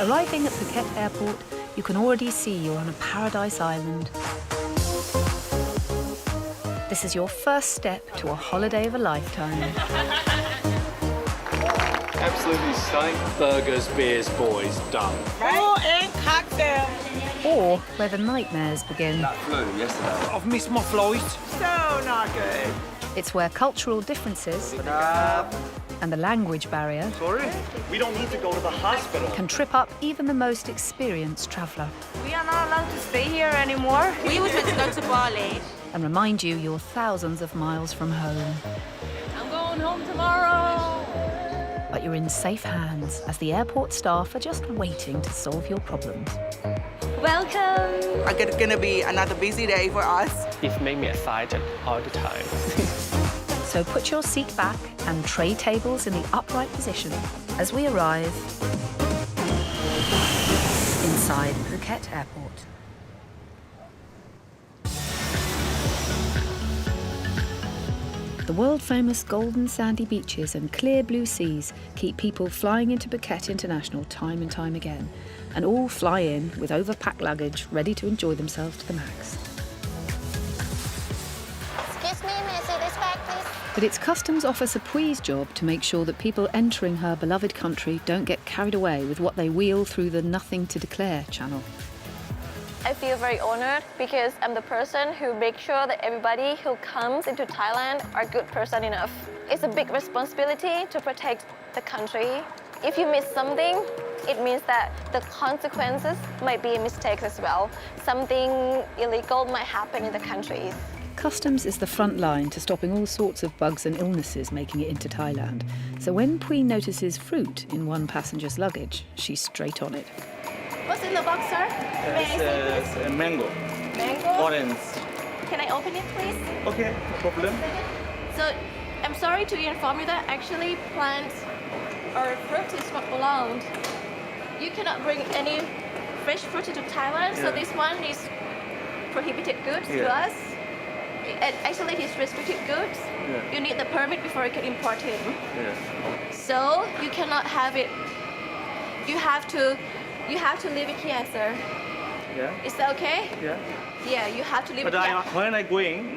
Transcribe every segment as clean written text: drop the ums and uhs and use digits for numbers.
Arriving at Phuket Airport, you can already see you're on a paradise island. This is your first step to a holiday of a lifetime. Absolutely stunning. Burgers, beers, boys, done. Oh, and cocktail. Or where the nightmares begin. That flew yesterday. I've missed my flight. So not good. It's where cultural differences and the language barrier Sorry? We don't need to go to the hospital. can trip up even the most experienced traveller We are not allowed to stay here anymore. We were meant to go to Bali. and remind you you're thousands of miles from home. I'm going home tomorrow. But you're in safe hands as the airport staff are just waiting to solve your problems. Welcome. It's gonna be another busy day for us. It made me excited all the time. So put your seat back and tray tables in the upright position as we arrive inside Phuket Airport. The world-famous golden sandy beaches and clear blue seas keep people flying into Phuket International time and time again, and all fly in with overpacked luggage ready to enjoy themselves to the max. Excuse me, may I see this bag, please? But it's Customs Officer Pui's job to make sure that people entering her beloved country don't get carried away with what they wheel through the Nothing to Declare channel. I feel very honored because I'm the person who makes sure that everybody who comes into Thailand are good person enough. It's a big responsibility to protect the country. If you miss something, it means that the consequences might be mistakes as well. Something illegal might happen in the country. Customs is the front line to stopping all sorts of bugs and illnesses making it into Thailand. So when Pui notices fruit in one passenger's luggage, she's straight on it. What's in the box, sir? May I see, It's mango. please? Mango? Orange. Can I open it, please? Okay, no problem. So, I'm sorry to inform you that actually plants or fruit is not allowed. You cannot bring any fresh fruit into Thailand, so Yeah. this one is prohibited goods to Yeah. us. And actually, it is restricted goods. Yeah. You need the permit before you can import it. Yeah. So, you cannot have it. You have to leave it here, sir. Yeah. Is that okay? Yeah. Yeah, you have to leave But it here. when I go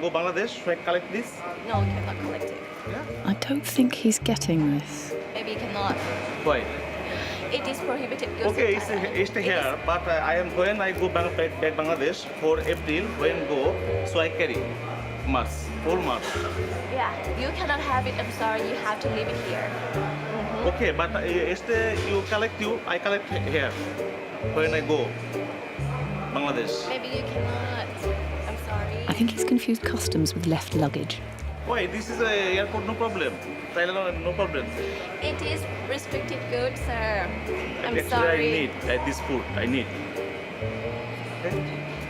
Bangladesh, should I collect this? No, you cannot collect it. I don't think he's getting this. Maybe you cannot. Why? It is prohibited goods. Okay, in Thailand. it's here, but when I go back Bangladesh for April, when go, so I carry whole March. Yeah, you cannot have it. I'm sorry, you have to leave it here. Okay, but I collect here when I go Bangladesh. Maybe you cannot. I'm sorry. I think he's confused customs with left luggage. Why? This is a airport, no problem. Thailand, no problem. It is restricted goods, sir. I'm Actually, sorry. I need this food. I need. Okay?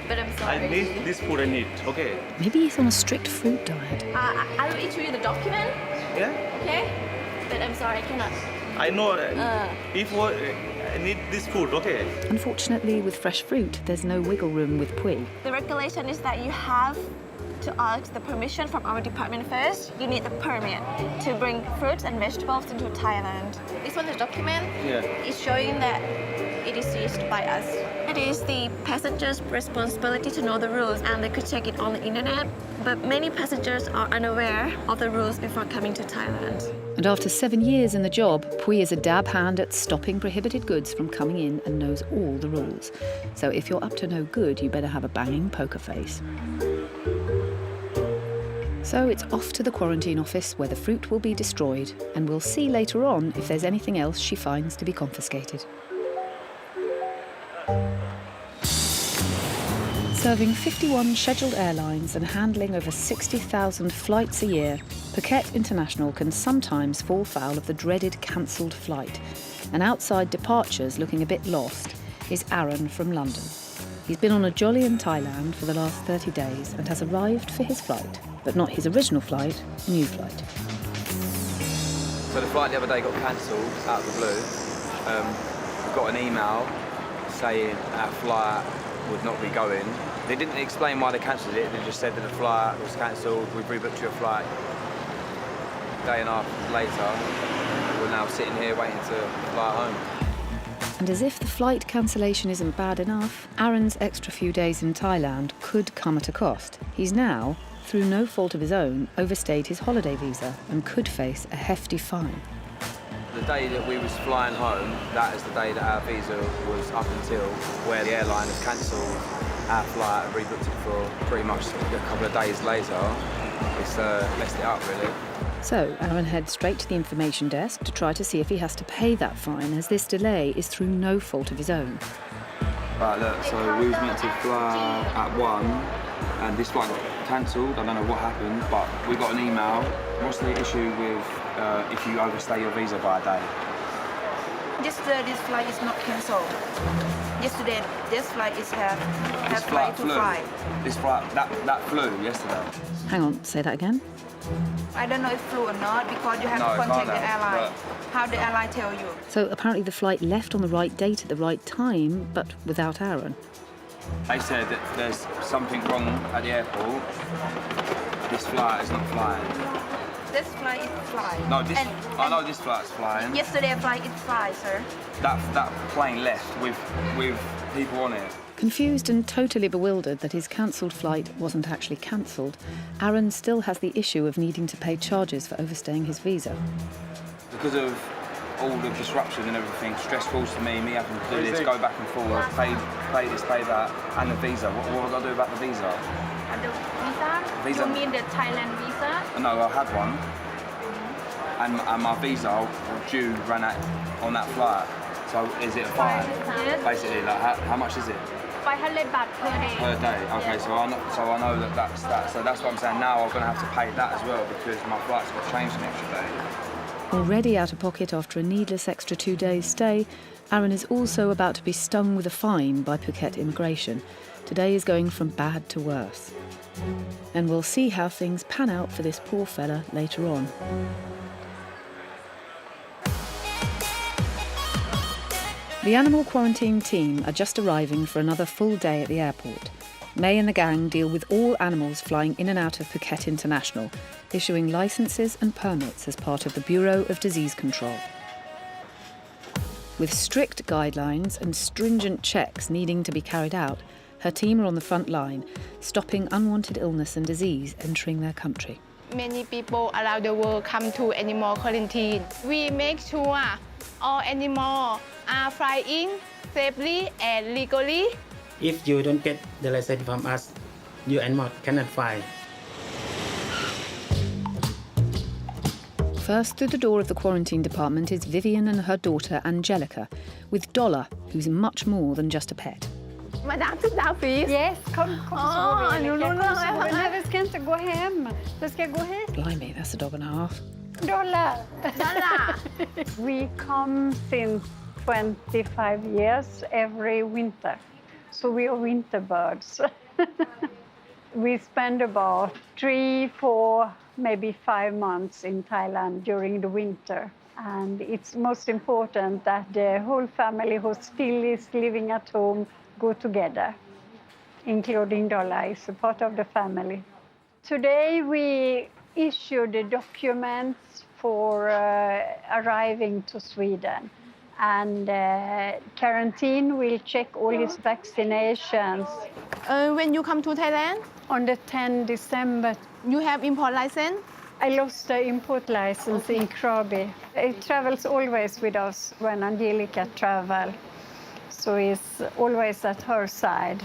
But I'm sorry. I need this food. I need. Okay. Maybe he's on a strict fruit diet. I will issue you the document, Yeah. okay? But I'm sorry, I cannot. I know. If I need this food, okay. Unfortunately, with fresh fruit, there's no wiggle room with Pui. The regulation is that you have to ask the permission from our department first. You need the permit to bring fruits and vegetables into Thailand. This one, the document, Yeah. is showing that it is used by us. It is the passenger's responsibility to know the rules, and they could check it on the internet. But many passengers are unaware of the rules before coming to Thailand. And after 7 years in the job, Pui is a dab hand at stopping prohibited goods from coming in and knows all the rules. So if you're up to no good, you better have a banging poker face. So it's off to the quarantine office where the fruit will be destroyed, and we'll see later on if there's anything else she finds to be confiscated. Serving 51 scheduled airlines and handling over 60,000 flights a year, Phuket International can sometimes fall foul of the dreaded cancelled flight. And outside departures, looking a bit lost, is Aaron from London. He's been on a jolly in Thailand for the last 30 days and has arrived for his flight, but not his original flight, a new flight. So the flight the other day got cancelled out of the blue. We got an email saying our flight would not be going. They didn't explain why they cancelled it, they just said that the flight was cancelled, we've rebooked your flight. A day and a half later, we're now sitting here waiting to fly home. And as if the flight cancellation isn't bad enough, Aaron's extra few days in Thailand could come at a cost. He's now, through no fault of his own, overstayed his holiday visa and could face a hefty fine. The day that we was flying home, that is the day that our visa was up until, where the airline has cancelled our flight and rebooked it for pretty much a couple of days later. It's messed it up, really. So Aaron heads straight to the information desk to try to see if he has to pay that fine, as this delay is through no fault of his own. Right, look, so we was meant to fly at 1, and this flight got cancelled. I don't know what happened, but we got an email. What's the issue with if you overstay your visa by a day? Yesterday, this flight is not cancelled. Yesterday, this flight is have flight to fly. This flight, that flew yesterday. Hang on, say that again? I don't know if flew or not because you have to contact the airline. How the airline tell you? So apparently the flight left on the right date at the right time, but without Aaron. They said that there's something wrong at the airport. This flight is not flying. This flight is flying. No, I know this flight's flying. Yesterday flight is flying, sir. That plane left with people on it. Confused and totally bewildered that his cancelled flight wasn't actually cancelled, Aaron still has the issue of needing to pay charges for overstaying his visa. Because of all the disruption and everything, stressful to me having to do this, go back and forward, pay this, pay that, and the visa. What have I got to do about the visa? The visa? You mean the Thailand visa? No, I had one. And my visa due ran out on that flight. So is it a fine? Yes. Basically, like how much is it? 500 baht per day. Per day. Okay, Yes. so I know that that's that. So that's what I'm saying. Now I'm going to have to pay that as well because my flight's got changed an extra day. Already out of pocket after a needless extra 2 days stay, Aaron is also about to be stung with a fine by Phuket immigration. Today is going from bad to worse. And we'll see how things pan out for this poor fella later on. The animal quarantine team are just arriving for another full day at the airport. May and the gang deal with all animals flying in and out of Phuket International, issuing licences and permits as part of the Bureau of Disease Control. With strict guidelines and stringent checks needing to be carried out, her team are on the front line, stopping unwanted illness and disease entering their country. Many people around the world come to animal quarantine. We make sure all animals are flying safely and legally. If you don't get the license from us, your animal cannot fly. First through the door of the quarantine department is Vivian and her daughter Angelica, with Dollar, who's much more than just a pet. Madam, sit down, please. Yes, kom så vi ska inte gå hem. Vi ska gå hit. Blimey, that's a dog and a half. Dollar. We come since 25 years every winter. So we are winter birds. We spend about 3, 4, maybe 5 months in Thailand during the winter. And it's most important that the whole family who still is living at home go together, including Dollar is a part of the family. Today we issue the documents for arriving to Sweden. And quarantine will check all his vaccinations. When you come to Thailand? On the 10th December. You have import license? I lost the import license in Krabi. It travels always with us when Angelica travels. So it's always at her side.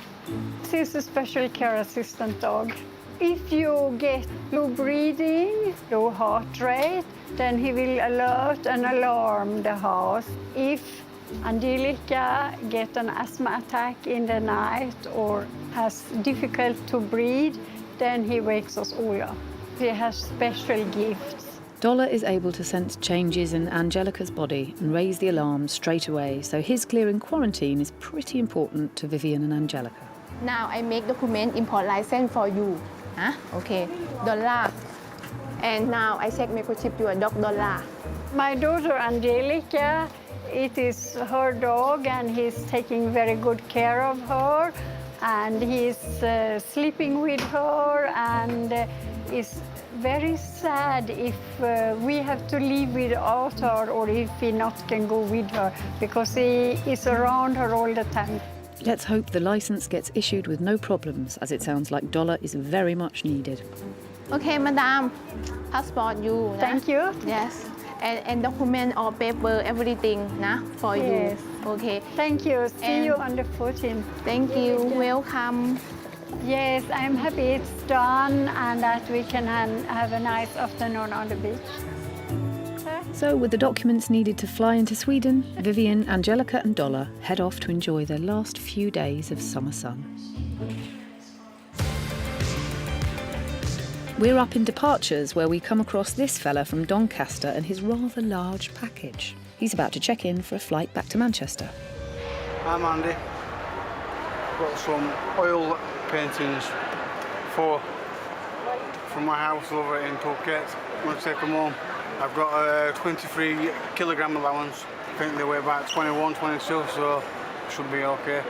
She's a special care assistant dog. If you get low breathing, low heart rate, then he will alert and alarm the house. If Angelica gets an asthma attack in the night or has difficult to breathe, then he wakes us all up. He has special gifts. Dollar is able to sense changes in Angelica's body and raise the alarm straight away, so his clearing quarantine is pretty important to Vivian and Angelica. Now I make document import license for you. Okay, Dollar. And now I check microchip your dog Dollar. My daughter Angelica, it is her dog and he's taking very good care of her and he's sleeping with her and is very sad if we have to leave without her or if he not can go with her because he is around her all the time. Let's hope the licence gets issued with no problems, as it sounds like Dollar is very much needed. Okay, madam, passport you. Thank you. Yes, and document or paper, everything for Yes. you. Okay. Thank you. See And- you on the 14th. Thank you. Welcome. Yes, I'm happy it's done and that we can have a nice afternoon on the beach. So, with the documents needed to fly into Sweden, Vivian, Angelica and Dollar head off to enjoy their last few days of summer sun. We're up in departures where we come across this fella from Doncaster and his rather large package. He's about to check in for a flight back to Manchester. I'm Andy. I've got some oil paintings from my house over in Phuket. I'm going to take them home. I've got a 23 kilogram allowance. I think they weigh about 21, 22, so should be okay.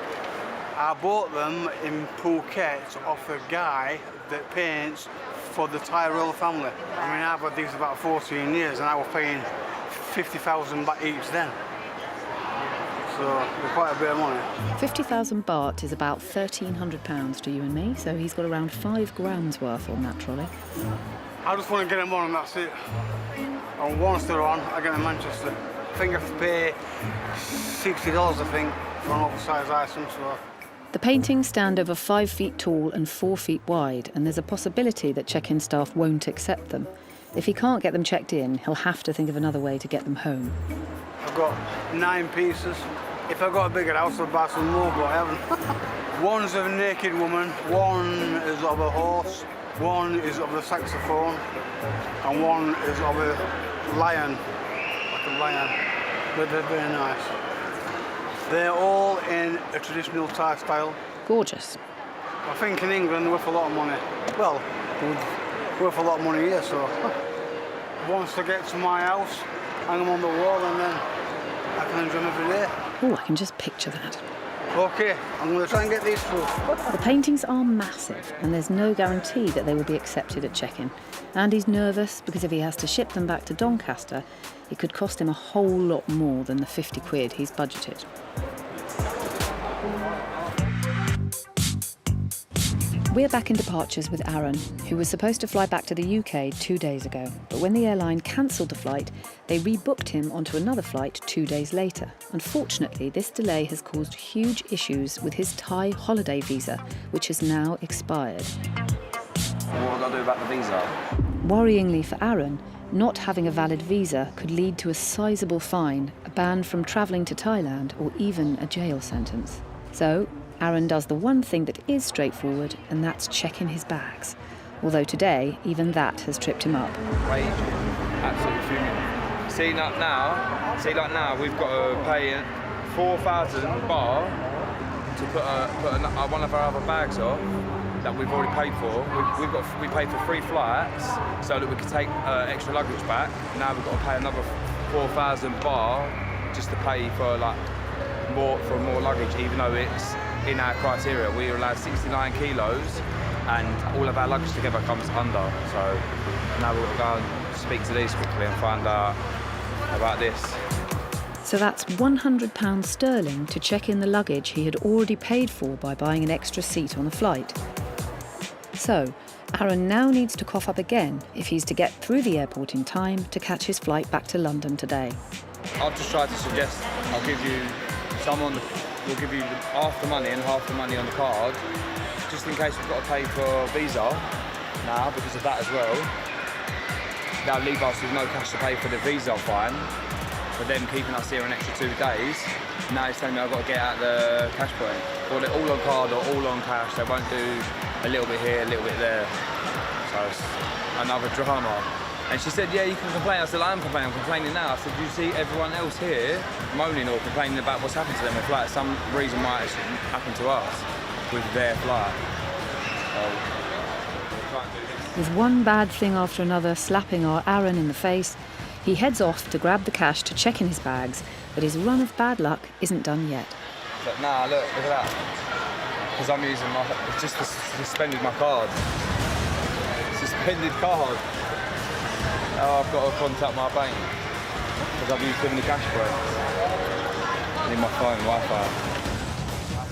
I bought them in Phuket off a guy that paints for the Thai royal family. I mean, I've had these about 14 years and I was paying 50,000 baht each then. So they're quite a bit of money. 50,000 baht is about £1,300 to you and me, so he's got around 5 grand's worth on that trolley. I just want to get them on and that's it. And once they're on, I get to Manchester. I think I have to pay $60, I think, for an oversized item. So. The paintings stand over 5 feet tall and 4 feet wide, and there's a possibility that check-in staff won't accept them. If he can't get them checked in, he'll have to think of another way to get them home. I've got 9 pieces. If I've got a bigger house, I'll buy some more, but I haven't. One's of a naked woman, one is of a horse, one is of a saxophone, and one is of a lion, like a lion. But they're very nice. They're all in a traditional Thai style. Gorgeous. I think in England they're worth a lot of money. Well, they're worth a lot of money here, so once I get to my house, hang them on the wall and then I can enjoy them every day. Oh, I can just picture that. Okay, I'm going to try and get these through. The paintings are massive, and there's no guarantee that they will be accepted at check-in. Andy's nervous because if he has to ship them back to Doncaster, it could cost him a whole lot more than the 50 quid he's budgeted. We're back in departures with Aaron, who was supposed to fly back to the UK 2 days ago. But when the airline cancelled the flight, they rebooked him onto another flight 2 days later. Unfortunately, this delay has caused huge issues with his Thai holiday visa, which has now expired. What will I do about the visa? Worryingly for Aaron, not having a valid visa could lead to a sizable fine, a ban from travelling to Thailand, or even a jail sentence. So, Aaron does the one thing that is straightforward, and that's checking his bags. Although today, even that has tripped him up. Raging, absolutely fuming. See, like now, we've got to pay 4,000 baht to put one of our other bags off that we've already paid for. We paid for 3 flights so that we could take extra luggage back. Now we've got to pay another 4,000 baht just to pay for more luggage, even though it's in our criteria. We are allowed 69 kilos and all of our luggage together comes under. So now we've got to go and speak to these quickly and find out about this. So that's £100 sterling to check in the luggage he had already paid for by buying an extra seat on the flight. So Aaron now needs to cough up again if he's to get through the airport in time to catch his flight back to London today. I've just tried to suggest I'll give you we'll give you half the money and half the money on the card, just in case we've got to pay for visa now because of that as well. That'll leave us with no cash to pay for the visa fine, for them keeping us here an extra 2 days. Now he's telling me I've got to get out the cash point. Or they're all on card or all on cash. They won't do a little bit here, a little bit there. So it's another drama. And she said, yeah, you can complain. I said, I'm complaining now. I said, do you see everyone else here moaning or complaining about what's happened to them? If like some reason why it's happened to us with their flight. So we can't do this. With one bad thing after another slapping our Aaron in the face, he heads off to grab the cash to check in his bags, but his run of bad luck isn't done yet. But nah, look at that. Because I'm using it's just suspended my card. Suspended card. Oh, I've got to contact my bank because I've used too many cash for it. I need my phone, Wi-Fi.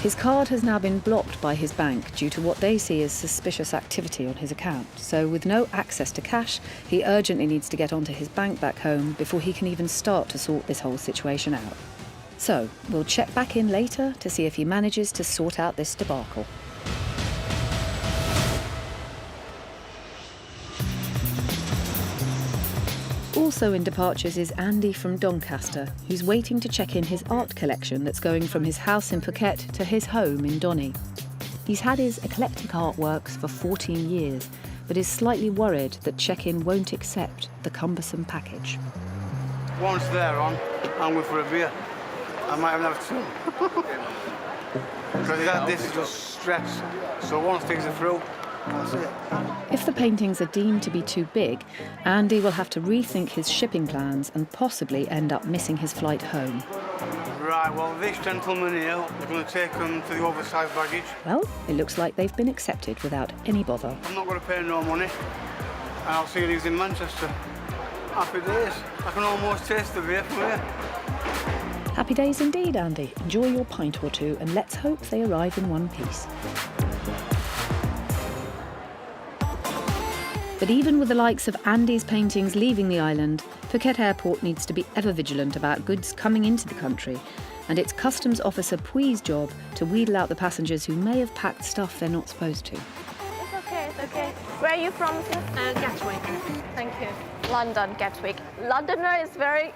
His card has now been blocked by his bank due to what they see as suspicious activity on his account. So with no access to cash, he urgently needs to get onto his bank back home before he can even start to sort this whole situation out. So we'll check back in later to see if he manages to sort out this debacle. Also in departures is Andy from Doncaster, who's waiting to check in his art collection that's going from his house in Phuket to his home in Donny. He's had his eclectic artworks for 14 years, but is slightly worried that check-in won't accept the cumbersome package. Once they're on, I'm going for a beer. I might even have two. Because this is just stretch, so once things are through, that's it. If the paintings are deemed to be too big, Andy will have to rethink his shipping plans and possibly end up missing his flight home. Right, well, this gentleman here, we're going to take him to the oversized baggage. Well, it looks like they've been accepted without any bother. I'm not going to pay no money, and I'll see you in Manchester. Happy days. I can almost taste the beer from here. Happy days indeed, Andy. Enjoy your pint or two, and let's hope they arrive in one piece. But even with the likes of Andy's paintings leaving the island, Phuket Airport needs to be ever vigilant about goods coming into the country, and it's Customs Officer Pui's job to wheedle out the passengers who may have packed stuff they're not supposed to. It's okay, it's okay. Where are you from, sis? Gatwick. Thank you. London, Gatwick. Londoner is very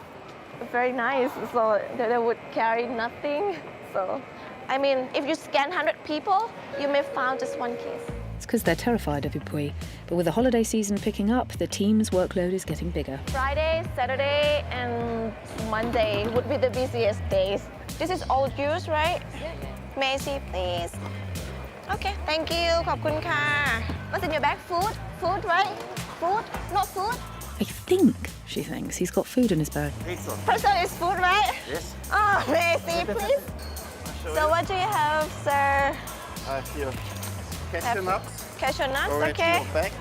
nice, so they would carry nothing. So, I mean, if you scan 100 people, you may find just one case. It's because they're terrified of you, Pui. But with the holiday season picking up, the team's workload is getting bigger. Friday, Saturday, and Monday would be the busiest days. This is all yours, right? May I see, please? Okay, thank you. ขอบคุณค่ะ What's in your bag? Food? Food, right? Food? Not food? I think, she thinks, he's got food in his bag. Pizza is food, right? Yes. Oh, may I see, please? So what do you have, sir? Here. Cashew nuts. Cashew nuts, okay. Original fact.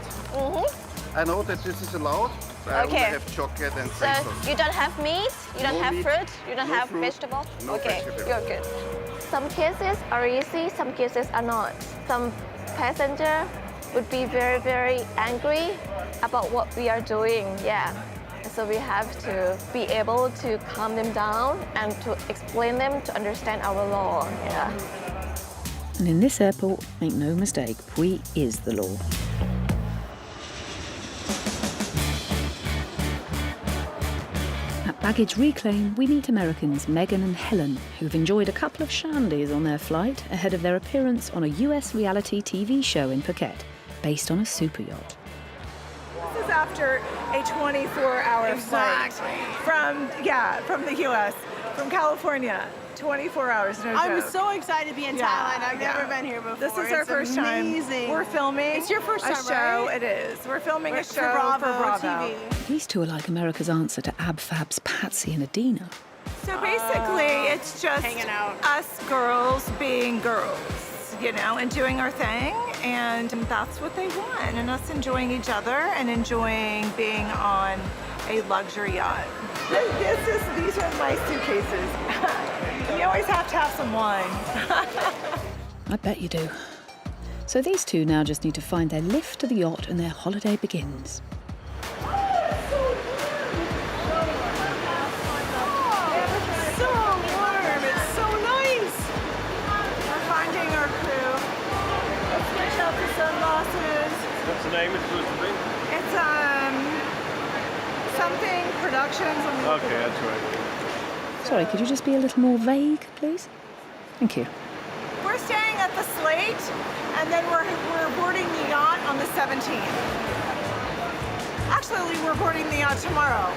I know that this is allowed. I only have chocolate and So pretzels. you don't have meat, you don't No have meat, fruit, you don't no have fruit, vegetable? no Okay, vegetable. you're good. Some cases are easy, some cases are not. Some passenger would be very, very angry about what we are doing, yeah. So we have to be able to calm them down and to explain them to understand our law, yeah. And in this airport, make no mistake, Pui is the law. At Baggage Reclaim, we meet Americans Megan and Helen, who've enjoyed a couple of shandies on their flight ahead of their appearance on a US reality TV show in Phuket, based on a super yacht. This is after a 24-hour flight from the U.S., from California. 24 hours, no I'm joke. so excited to be in Thailand. I've never been here before. This is our first time. We're filming. It's your first time, a show. right? It is. We're filming a show for Bravo TV. These two are like America's answer to Ab Fab's Patsy and Adina. So basically, it's just hanging out. us girls being girls, you know, and doing our thing, and that's what they want, and us enjoying each other and enjoying being on a luxury yacht. These are my suitcases. You always have to have some wine. I bet you do. So these two now just need to find their lift to the yacht and their holiday begins. So warm, it's so nice. We're finding our crew. Let's switch out the sunglasses. What's the name it's supposed to be? It's something productions. Okay, that's right. Sorry, could you just be a little more vague, please? Thank you. We're staying at the Slate, and then we're boarding the yacht on the 17th. Actually, we're boarding the yacht tomorrow.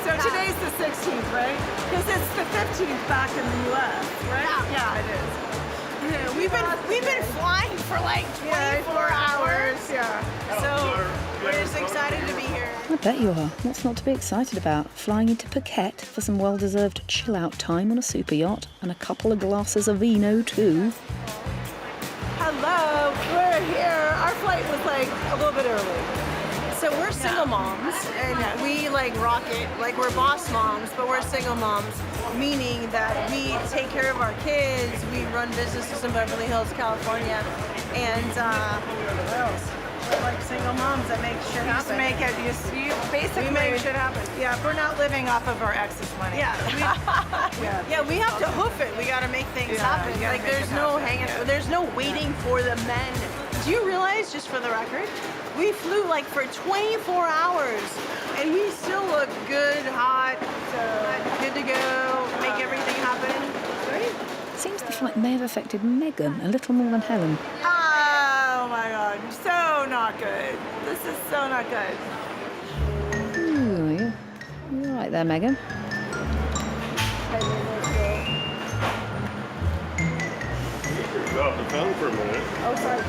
So today's the 16th, right? Because it's the 15th back in the U.S., right? Yeah, it is. Yeah, we've been flying for like 24 hours. Yeah. So we're just excited to be here. I bet you are. What's not to be excited about? Flying into Phuket for some well-deserved chill-out time on a super yacht and a couple of glasses of vino too. Hello, we're here. Our flight was like a little bit early. So we're single moms, and we like rock it. Like we're boss moms, but we're single moms, meaning that we take care of our kids. We run businesses in Beverly Hills, California, and what else? We're like single moms that make shit happen. You basically we make shit happen. Yeah, we're not living off of our ex's money. Yeah, we have to hoof it. We got to make things happen. Like there's no hanging. There's no waiting for the men. Do you realize, just for the record, we flew like for 24 hours, and we still look good, hot, good to go, make everything happen. Right? Seems the flight may have affected Megan a little more than Helen. Oh my God, so not good. This is so not good. Ooh, you're right there, Megan. Got off the phone for a minute. Oh, sorry.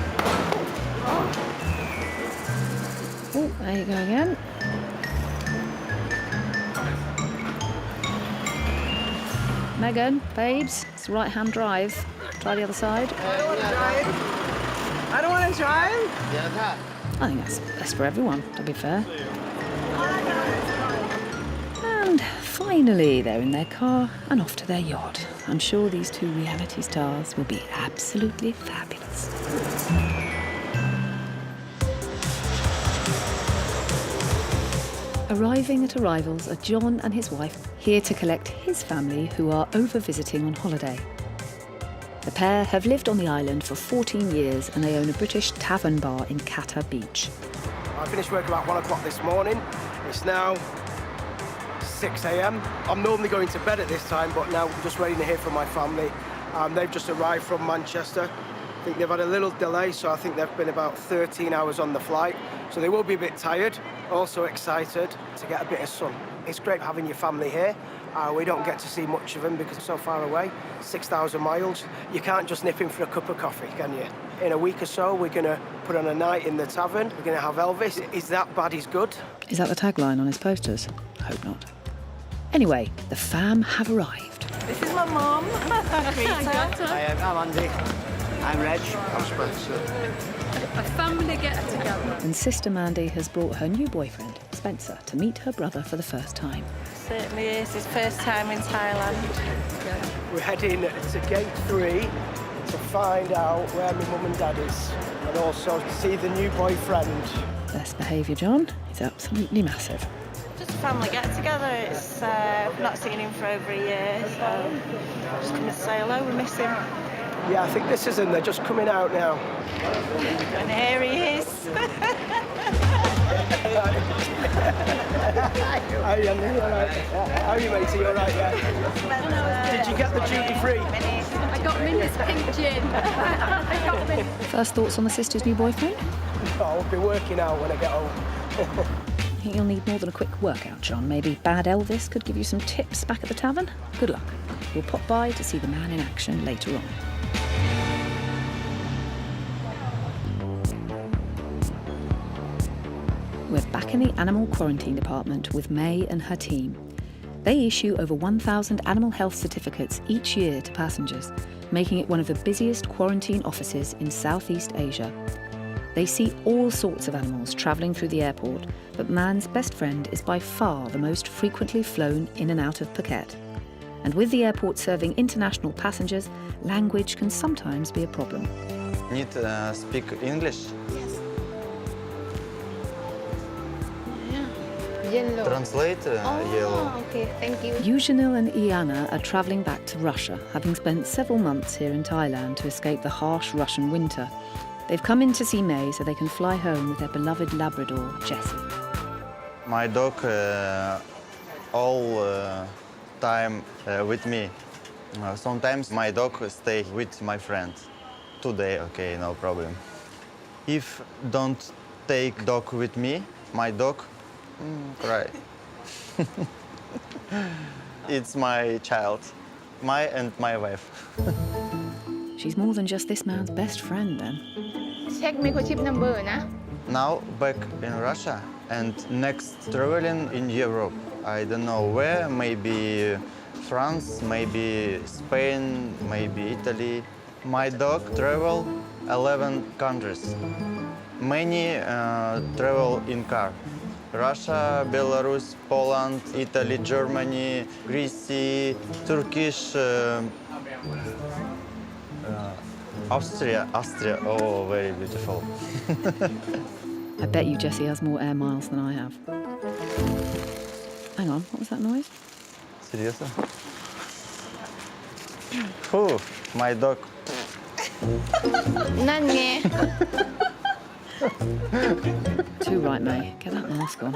Oh, there you go again. Megan, babes, it's right-hand drive. Try the other side. I don't want to drive. I don't want to drive. I think that's best for everyone, to be fair. And finally, they're in their car and off to their yacht. I'm sure these two reality stars will be absolutely fabulous. Arriving at Arrivals are John and his wife, here to collect his family who are over visiting on holiday. The pair have lived on the island for 14 years and they own a British tavern bar in Qatar Beach. I finished work about 1 o'clock this morning. It's now 6 a.m. I'm normally going to bed at this time, but now I'm just waiting to hear from my family. They've just arrived from Manchester. I think they've had a little delay, so I think they've been about 13 hours on the flight. So they will be a bit tired, also excited to get a bit of sun. It's great having your family here. We don't get to see much of them because it's so far away, 6,000 miles. You can't just nip in for a cup of coffee, can you? In a week or so, we're going to put on a night in the tavern. We're going to have Elvis. Is that bad is good? Is that the tagline on his posters? I hope not. Anyway, the fam have arrived. This is my mom. Hi, I'm Andy. I'm Reg. I'm Spencer. A family get-together. And Sister Mandy has brought her new boyfriend, Spencer, to meet her brother for the first time. Certainly is his first time in Thailand. We're heading to Gate 3 to find out where my mum and dad is, and also to see the new boyfriend. Best behaviour, John. He's absolutely massive. Just a family get-together. It's not seen him for over a year, so just come and say hello. We miss him. Yeah, I think this is him. They're just coming out now. And here he is. How are you, Andy? You all right? How are you, matey? You all right, yeah? Did you get the duty-free? I got Minnie's pink gin. I got Minnie. First thoughts on the sister's new boyfriend? I'll be working out when I get home. I think you'll need more than a quick workout, John. Maybe Bad Elvis could give you some tips back at the tavern. Good luck. We'll pop by to see the man in action later on. We're back in the animal quarantine department with May and her team. They issue over 1,000 animal health certificates each year to passengers, making it one of the busiest quarantine offices in Southeast Asia. They see all sorts of animals travelling through the airport, but man's best friend is by far the most frequently flown in and out of Phuket. And with the airport serving international passengers, language can sometimes be a problem. Need to speak English? Yellow. Translate yellow. Okay, thank you. Yujanil and Iana are travelling back to Russia, having spent several months here in Thailand to escape the harsh Russian winter. They've come in to see May so they can fly home with their beloved Labrador, Jessie. My dog all time with me. Sometimes my dog stay with my friend. Today, okay, no problem. If don't take dog with me, my dog cry. It's my child, my wife. She's more than just this man's best friend, then. Check microchip number, na? Now back in Russia and next traveling in Europe. I don't know where, maybe France, maybe Spain, maybe Italy. My dog travel 11 countries. Many travel in car. Russia, Belarus, Poland, Italy, Germany, Greece, Turkish, Austria. Oh, very beautiful. I bet you Jessie has more air miles than I have. Hang on, what was that noise? Seriously? Oh, my dog. นั่นไง Too right, May. Get that mask on.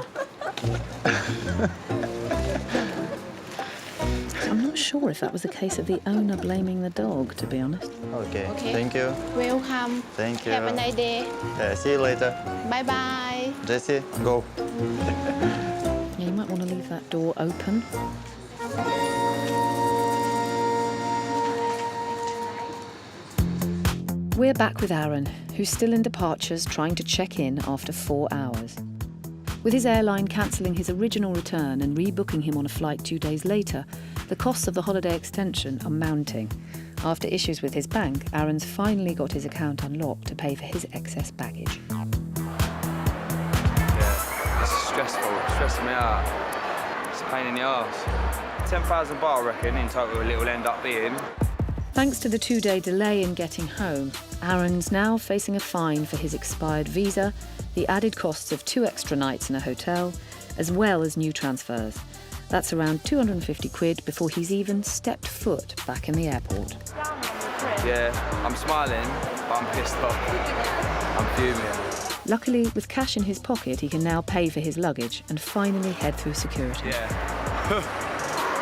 I'm not sure if that was a case of the owner blaming the dog, to be honest. Okay, Okay. thank you. Welcome. Thank you. Have a nice day. See you later. Bye bye. Jessie, go. Yeah, you might want to leave that door open. We're back with Aaron, who's still in departures trying to check in after 4 hours. With his airline cancelling his original return and rebooking him on a flight 2 days later, the costs of the holiday extension are mounting. After issues with his bank, Aaron's finally got his account unlocked to pay for his excess baggage. Yeah, it's stressful, stressing me out. It's a pain in the arse. 10,000 baht, I reckon, in total it will end up being. Thanks to the 2-day delay in getting home, Aaron's now facing a fine for his expired visa, the added costs of 2 extra nights in a hotel, as well as new transfers. That's around 250 quid before he's even stepped foot back in the airport. Yeah, I'm smiling, but I'm pissed off. I'm fuming. Luckily, with cash in his pocket, he can now pay for his luggage and finally head through security. Yeah.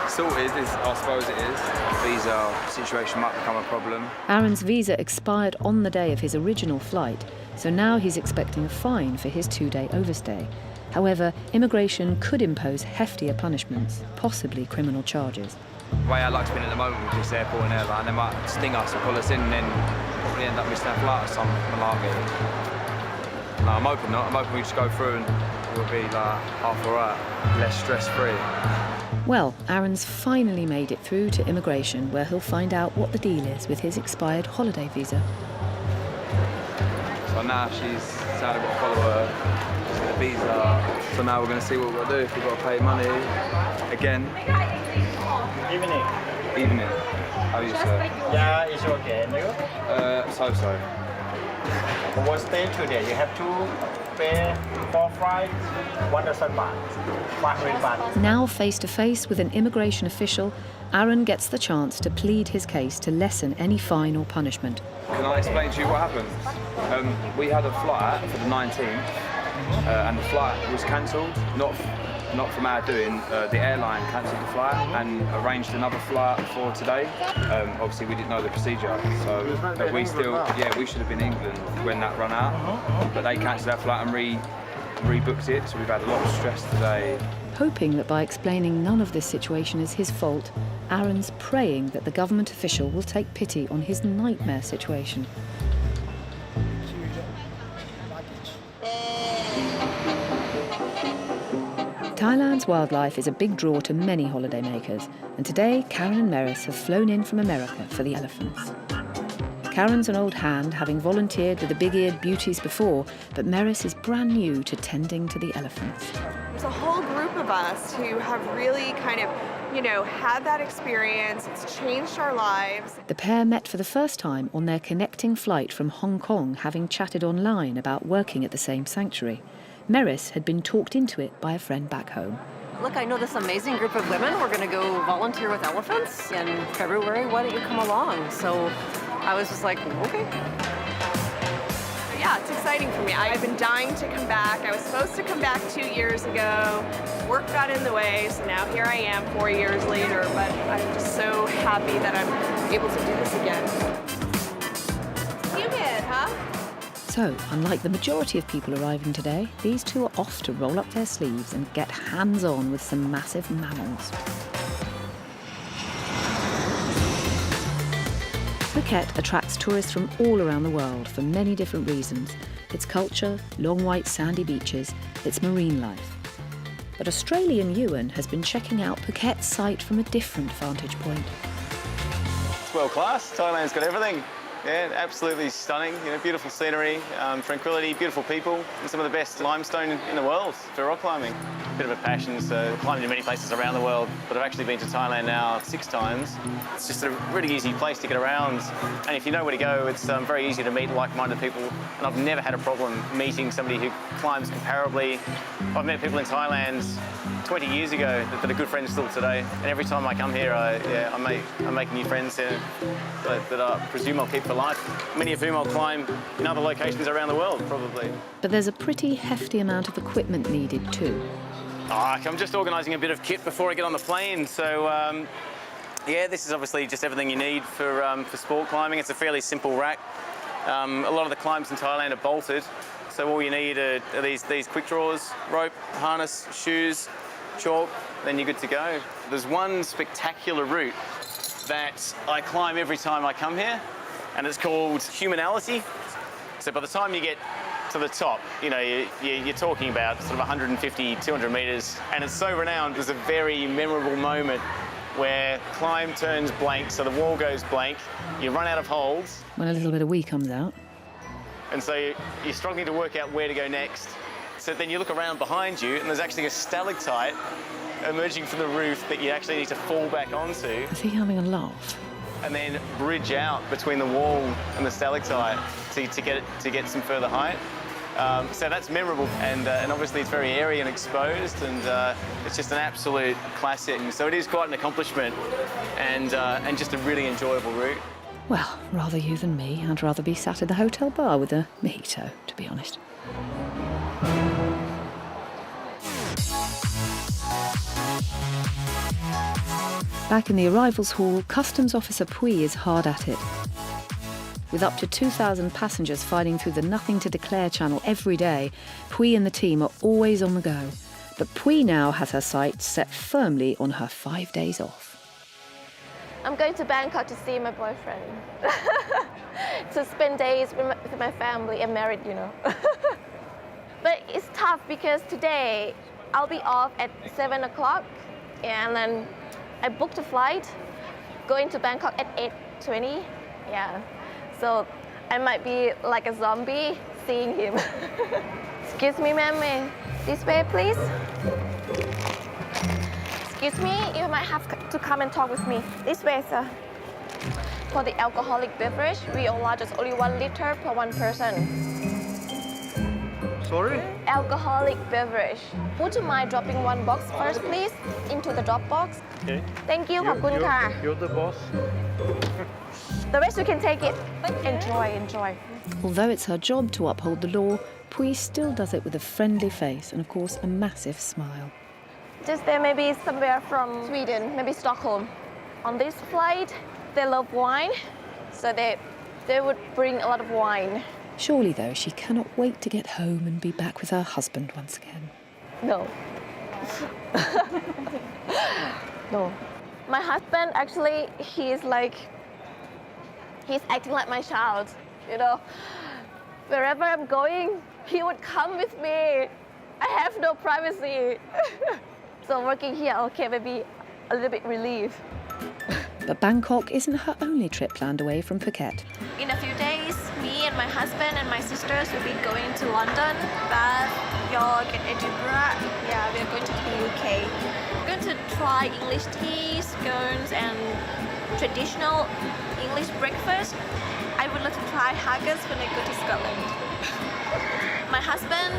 Sorted, I suppose it is. Visa situation might become a problem. Aaron's visa expired on the day of his original flight, so now he's expecting a fine for his 2-day overstay. However, immigration could impose heftier punishments, possibly criminal charges. The way our luck's been at the moment with this airport and airline, they might sting us and pull us in and then probably end up missing our flight or some malarkey. No, I'm hoping not. I'm hoping we just go through and we'll be like half alright, less stress-free. Well, Aaron's finally made it through to immigration, where he'll find out what the deal is with his expired holiday visa. So now she's saying I've got to follow her, she's got a visa. So now we're going to see what we've got to do, if we've got to pay money again. Evening. Evening. How are you, sir? Yeah, it's okay. And you? So-so. One stay today. You have to pay 4 flights, 1,000 baht, 500 baht. Now face to face with an immigration official, Aaron gets the chance to plead his case to lessen any fine or punishment. Can I explain to you what happened? We had a flight for the 19th, and the flight was cancelled, not from our doing. The airline cancelled the flight and arranged another flight for today. Obviously, we didn't know the procedure, so we should have been in England when that run out. But they cancelled our flight and rebooked it, so we've had a lot of stress today. Hoping that by explaining none of this situation is his fault, Aaron's praying that the government official will take pity on his nightmare situation. Thailand's wildlife is a big draw to many holidaymakers, and today Karen and Meris have flown in from America for the elephants. Karen's an old hand, having volunteered with the big-eared beauties before, but Meris is brand new to tending to the elephants. There's a whole group of us who have really kind of, had that experience. It's changed our lives. The pair met for the first time on their connecting flight from Hong Kong, having chatted online about working at the same sanctuary. Meris had been talked into it by a friend back home. Look, I know this amazing group of women. We're going to go volunteer with elephants in February. Why don't you come along? So I was just like, okay. Yeah, it's exciting for me. I've been dying to come back. I was supposed to come back 2 years ago. Work got in the way, so now here I am 4 years later. But I'm just so happy that I'm able to do this again. Humid, huh? So, unlike the majority of people arriving today, these two are off to roll up their sleeves and get hands-on with some massive mammals. Phuket attracts tourists from all around the world for many different reasons. Its culture, long white sandy beaches, its marine life. But Australian Ewan has been checking out Phuket's site from a different vantage point. It's world class. Thailand's got everything. Yeah, absolutely stunning. You know, beautiful scenery, tranquility, beautiful people, and some of the best limestone in the world for rock climbing. Bit of a passion, so climbed in many places around the world, but I've actually been to Thailand now 6 times. It's just a really easy place to get around, and if you know where to go, it's very easy to meet like-minded people, and I've never had a problem meeting somebody who climbs comparably. I've met people in Thailand 20 years ago that are good friends still today, and every time I come here, I make new friends here that I presume I'll keep for life, many of whom I'll climb in other locations around the world, probably. But there's a pretty hefty amount of equipment needed too. I'm just organising a bit of kit before I get on the plane, so yeah, this is obviously just everything you need for sport climbing. It's a fairly simple rack. A lot of the climbs in Thailand are bolted, so all you need are these quick draws, rope, harness, shoes, chalk, then you're good to go. There's one spectacular route that I climb every time I come here, and it's called Humanality. So by the time you get to the top, you know, you're talking about sort of 150, 200 metres, and it's so renowned. There's a very memorable moment where climb turns blank, so the wall goes blank, you run out of holds. When a little bit of wee comes out. And so you're struggling to work out where to go next. So then you look around behind you, and there's actually a stalactite emerging from the roof that you actually need to fall back onto. Is he having a laugh? And then bridge out between the wall and the stalactite to get some further height. So that's memorable, and obviously it's very airy and exposed, and it's just an absolute classic. So it is quite an accomplishment, and just a really enjoyable route. Well, rather you than me. I'd rather be sat in the hotel bar with a mojito, to be honest. Back in the arrivals hall, Customs Officer Pui is hard at it. With up to 2,000 passengers filing through the Nothing to Declare channel every day, Pui and the team are always on the go. But Pui now has her sights set firmly on her 5 days off. I'm going to Bangkok to see my boyfriend. To spend days with my family. I'm married, you know. But it's tough because today I'll be off at 7 o'clock, and then I booked a flight going to Bangkok at 8:20. Yeah. So I might be like a zombie seeing him. Excuse me, ma'am. This way, please. Excuse me, you might have to come and talk with me. This way, sir. For the alcoholic beverage, we allow just only 1 liter per 1 person. Sorry? Alcoholic beverage. Would you mind dropping 1 box first, please, into the drop box? Okay. Thank you, ขอบคุณค่ะ You're the boss. The rest you can take it. Enjoy. Although it's her job to uphold the law, Pui still does it with a friendly face and, of course, a massive smile. Just there, maybe somewhere from Sweden, maybe Stockholm. On this flight, they love wine, so they would bring a lot of wine. Surely, though, she cannot wait to get home and be back with her husband once again. No. No. My husband, actually, he's acting like my child, you know. Wherever I'm going, he would come with me. I have no privacy. So working here, okay, maybe a little bit relief. But Bangkok isn't her only trip planned away from Phuket. In a few days, me and my husband and my sisters will be going to London, Bath, York, and Edinburgh. Yeah, we're going to the UK. We're going to try English tea, scones, and traditional English breakfast. I would like to try haggis when I go to Scotland. My husband,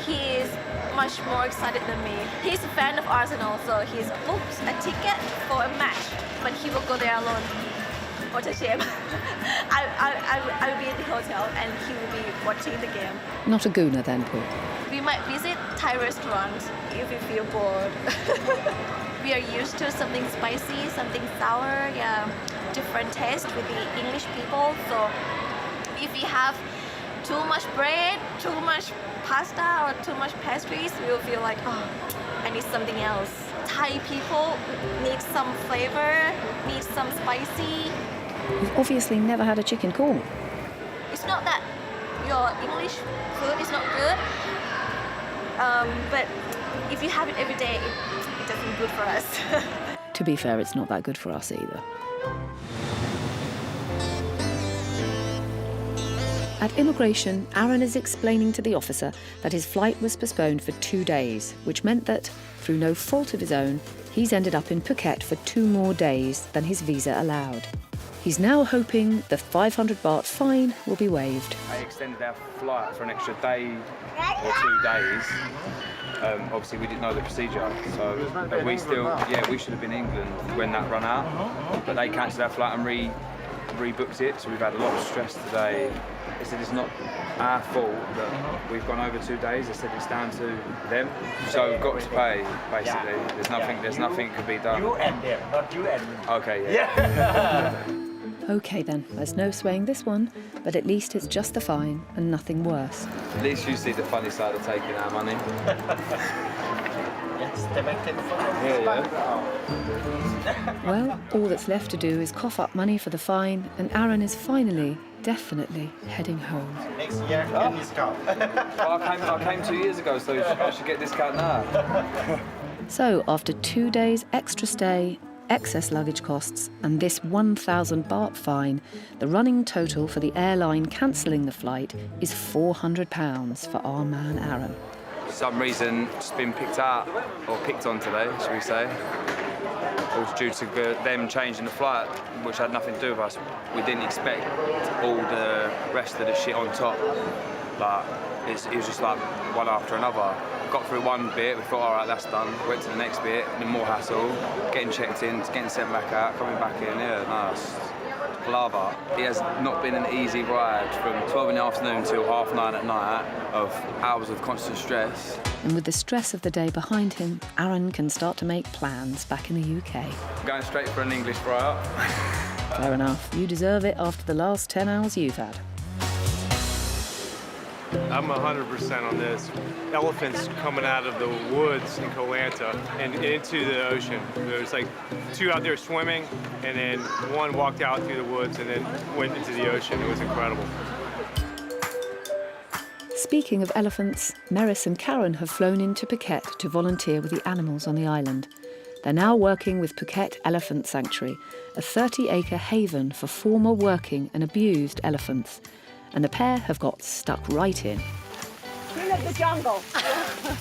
he is much more excited than me. He's a fan of Arsenal, so he's booked a ticket for a match, but he will go there alone. What a shame. I will be in the hotel and he will be watching the game. Not a gooner then, Pui. We might visit Thai restaurants if we feel bored. We are used to something spicy, something sour, yeah, different taste with the English people. So if we have too much bread, too much pasta, or too much pastries, we will feel like, oh, I need something else. Thai people need some flavor, need some spicy. You've obviously never had a chicken korma. It's not that your English food is not good, but if you have it every day, it doesn't good for us. To be fair, it's not that good for us either. At immigration, Aaron is explaining to the officer that his flight was postponed for 2 days, which meant that, through no fault of his own, he's ended up in Phuket for 2 more days than his visa allowed. He's now hoping the 500 baht fine will be waived. I extended our flight for an extra day or 2 days. Obviously, we didn't know the procedure, so we should have been in England when that ran out. But they cancelled our flight and rebooked it, so we've had a lot of stress today. They said it's not our fault that we've gone over 2 days. They said it's down to them, so we've got to pay. Basically, there's nothing could be done. You and them, not you and me. Okay. Yeah. OK then, there's no swaying this one, but at least it's just the fine and nothing worse. At least you see the funny side of taking our money. Well, all that's left to do is cough up money for the fine, and Aaron is finally, definitely heading home. Next year, get discount. Well, I came 2 years ago, so I should get discount now. So, after 2 days extra stay, excess luggage costs, and this 1,000 baht fine, the running total for the airline cancelling the flight is £400 for our man Aaron. For some reason, it's been picked out, or picked on today, should we say. It was due to them changing the flight, which had nothing to do with us. We didn't expect all the rest of the shit on top. Like, it was just like one after another. Got through one bit, we thought, all right, that's done. Went to the next bit, then more hassle, getting checked in, getting sent back out, coming back in. Yeah, no, it's palaver. It has not been an easy ride from 12 in the afternoon till 9:30 at night of hours of constant stress. And with the stress of the day behind him, Aaron can start to make plans back in the UK. Going straight for an English fry-up. Fair enough, you deserve it after the last 10 hours you've had. I'm 100% on this. Elephants coming out of the woods in Koh Lanta and into the ocean. There's like 2 out there swimming, and then 1 walked out through the woods and then went into the ocean. It was incredible. Speaking of elephants, Meris and Karen have flown into Phuket to volunteer with the animals on the island. They're now working with Phuket Elephant Sanctuary, a 30-acre haven for former working and abused elephants. And the pair have got stuck right in. King of the jungle.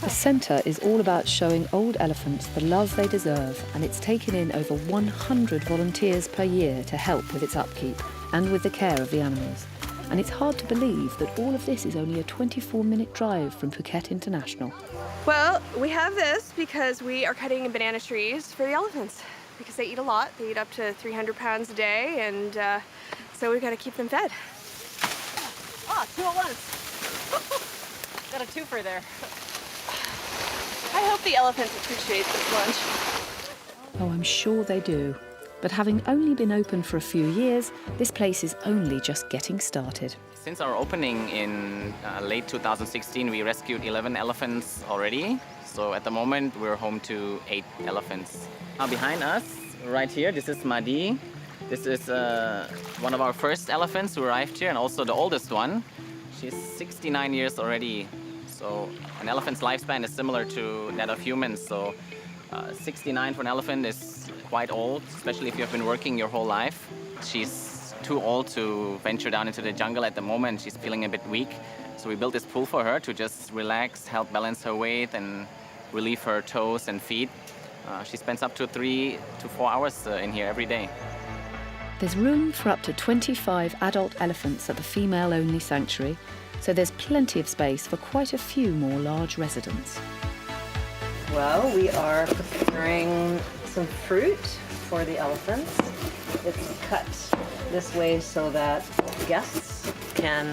The centre is all about showing old elephants the love they deserve, and it's taken in over 100 volunteers per year to help with its upkeep and with the care of the animals. And it's hard to believe that all of this is only a 24-minute drive from Phuket International. Well, we have this because we are cutting banana trees for the elephants because they eat a lot. They eat up to 300 pounds a day, and so we've got to keep them fed. Ah, 2 at once. Got a twofer there. I hope the elephants appreciate this lunch. Oh, I'm sure they do. But having only been open for a few years, this place is only just getting started. Since our opening in late 2016, we rescued 11 elephants already. So at the moment, we're home to 8 elephants. Now behind us, right here, this is Madi. This is one of our first elephants who arrived here, and also the oldest one. She's 69 years already. So an elephant's lifespan is similar to that of humans. So 69 for an elephant is quite old, especially if you have been working your whole life. She's too old to venture down into the jungle at the moment. She's feeling a bit weak. So we built this pool for her to just relax, help balance her weight, and relieve her toes and feet. She spends up to 3 to 4 hours in here every day. There's room for up to 25 adult elephants at the female-only sanctuary, so there's plenty of space for quite a few more large residents. Well, we are preparing some fruit for the elephants. It's cut this way so that guests can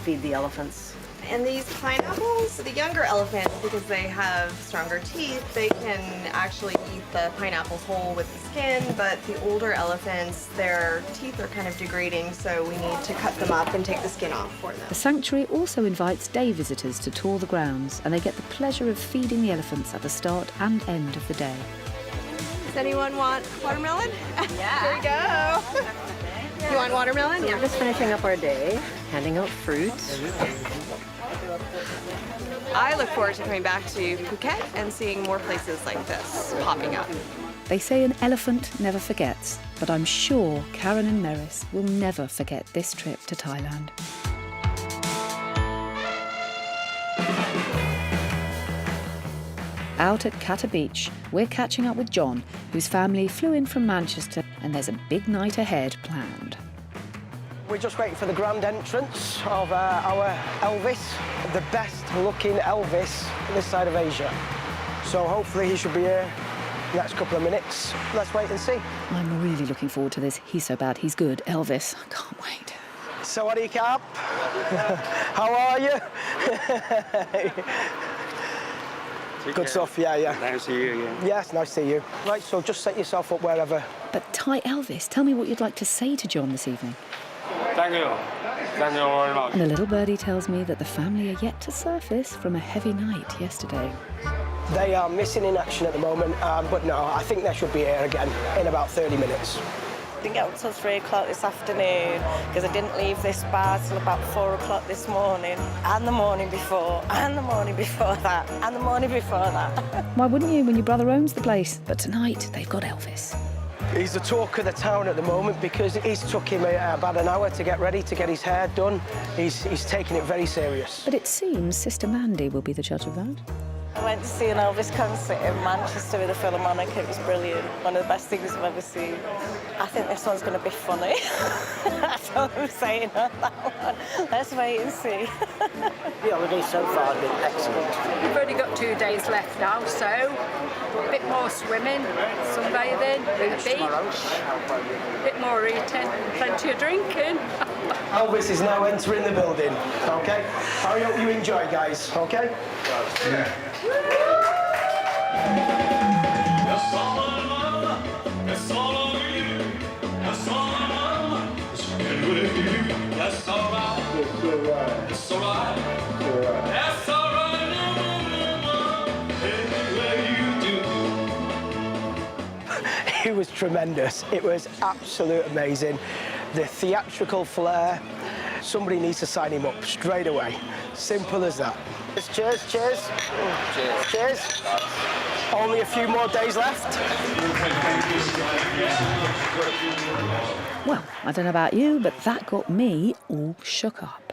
feed the elephants. And these pineapples, the younger elephants, because they have stronger teeth, they can actually eat the pineapples whole with the skin, but the older elephants, their teeth are kind of degrading, so we need to cut them up and take the skin off for them. The sanctuary also invites day visitors to tour the grounds, and they get the pleasure of feeding the elephants at the start and end of the day. Does anyone want watermelon? Yeah. Here we go. You want watermelon? So we're just finishing up our day, handing out fruit. I look forward to coming back to Phuket and seeing more places like this popping up. They say an elephant never forgets, but I'm sure Karen and Meris will never forget this trip to Thailand. Out at Cata Beach, we're catching up with John, whose family flew in from Manchester, and there's a big night ahead planned. We're just waiting for the grand entrance of our Elvis, the best looking Elvis this side of Asia. So hopefully he should be here the next couple of minutes. Let's wait and see. I'm really looking forward to this. He's so bad, he's good. Elvis, I can't wait. Sawadee Cap. How are you? Good stuff, yeah. Nice to see you again. Yes, nice to see you. Right, so just set yourself up wherever. But Thai Elvis, tell me what you'd like to say to John this evening. Thank you. Thank you very much. And a little birdie tells me that the family are yet to surface from a heavy night yesterday. They are missing in action at the moment, but no, I think they should be here again in about 30 minutes. Didn't get up till 3 o'clock this afternoon because I didn't leave this bar till about 4 o'clock this morning, and the morning before, and the morning before that, and the morning before that. Why wouldn't you when your brother owns the place? But tonight, they've got Elvis. He's the talk of the town at the moment because it's took him about an hour to get ready, to get his hair done. He's taking it very serious. But it seems Sister Mandy will be the judge of that. I went to see an Elvis concert in Manchester with the Philharmonic. It was brilliant. One of the best things I've ever seen. I think this one's going to be funny. That's all I'm saying on that one. Let's wait and see. The holiday so far has been excellent. We've only got 2 days left now, so a bit more swimming, sunbathing, at the beach, a bit more eating, plenty of drinking. Elvis is now entering the building, okay? I hope you enjoy, guys, okay? Yeah. It was tremendous. It was absolute amazing. The theatrical flair. Somebody needs to sign him up straight away. Simple as that. Cheers, cheers. Cheers. Cheers. Only a few more days left. Well, I don't know about you, but that got me all shook up.